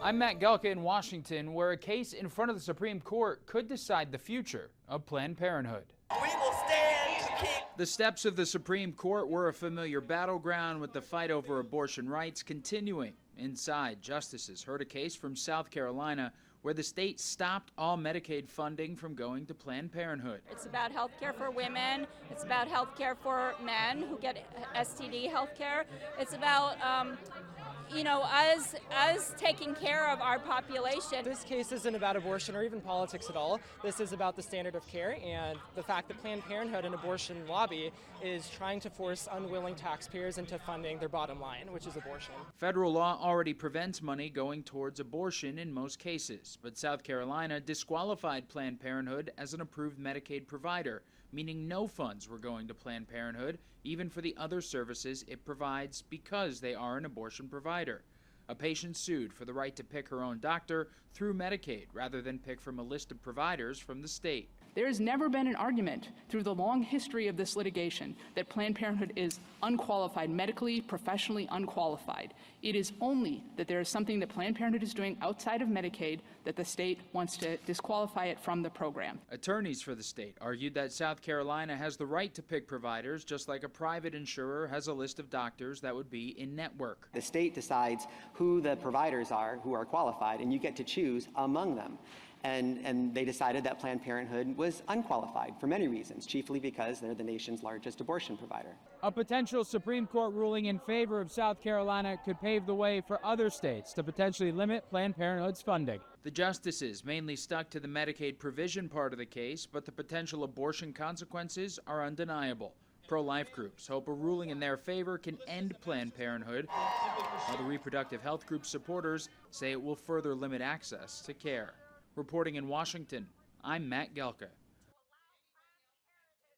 I'm Matt Gelka in Washington, where a case in front of the Supreme Court could decide the future of Planned Parenthood. We will stand to keep. The steps of the Supreme Court were a familiar battleground, with the fight over abortion rights continuing. Inside, justices heard a case from South Carolina where the state stopped all Medicaid funding from going to Planned Parenthood. It's about health care for women. It's about health care for men who get STD health care. It's about us taking care of our population. This case isn't about abortion or even politics at all. This is about the standard of care and the fact that Planned Parenthood, an abortion lobby, is trying to force unwilling taxpayers into funding their bottom line, which is abortion. Federal law already prevents money going towards abortion in most cases, but South Carolina disqualified Planned Parenthood as an approved Medicaid provider, meaning no funds were going to Planned Parenthood, even for the other services it provides, because they are an abortion provider. A patient sued for the right to pick her own doctor through Medicaid rather than pick from a list of providers from the state. There has never been an argument through the long history of this litigation that Planned Parenthood is unqualified, medically, professionally unqualified. It is only that there is something that Planned Parenthood is doing outside of Medicaid that the state wants to disqualify it from the program. Attorneys for the state argued that South Carolina has the right to pick providers, just like a private insurer has a list of doctors that would be in-network. The state decides who the providers are who are qualified, and you get to choose among them. And they decided that Planned Parenthood was unqualified for many reasons, chiefly because they're the nation's largest abortion provider. A potential Supreme Court ruling in favor of South Carolina could pave the way for other states to potentially limit Planned Parenthood's funding. The justices mainly stuck to the Medicaid provision part of the case, but the potential abortion consequences are undeniable. Pro-life groups hope a ruling in their favor can end Planned Parenthood, while the reproductive health group supporters say it will further limit access to care. Reporting in Washington, I'm Matt Gelka.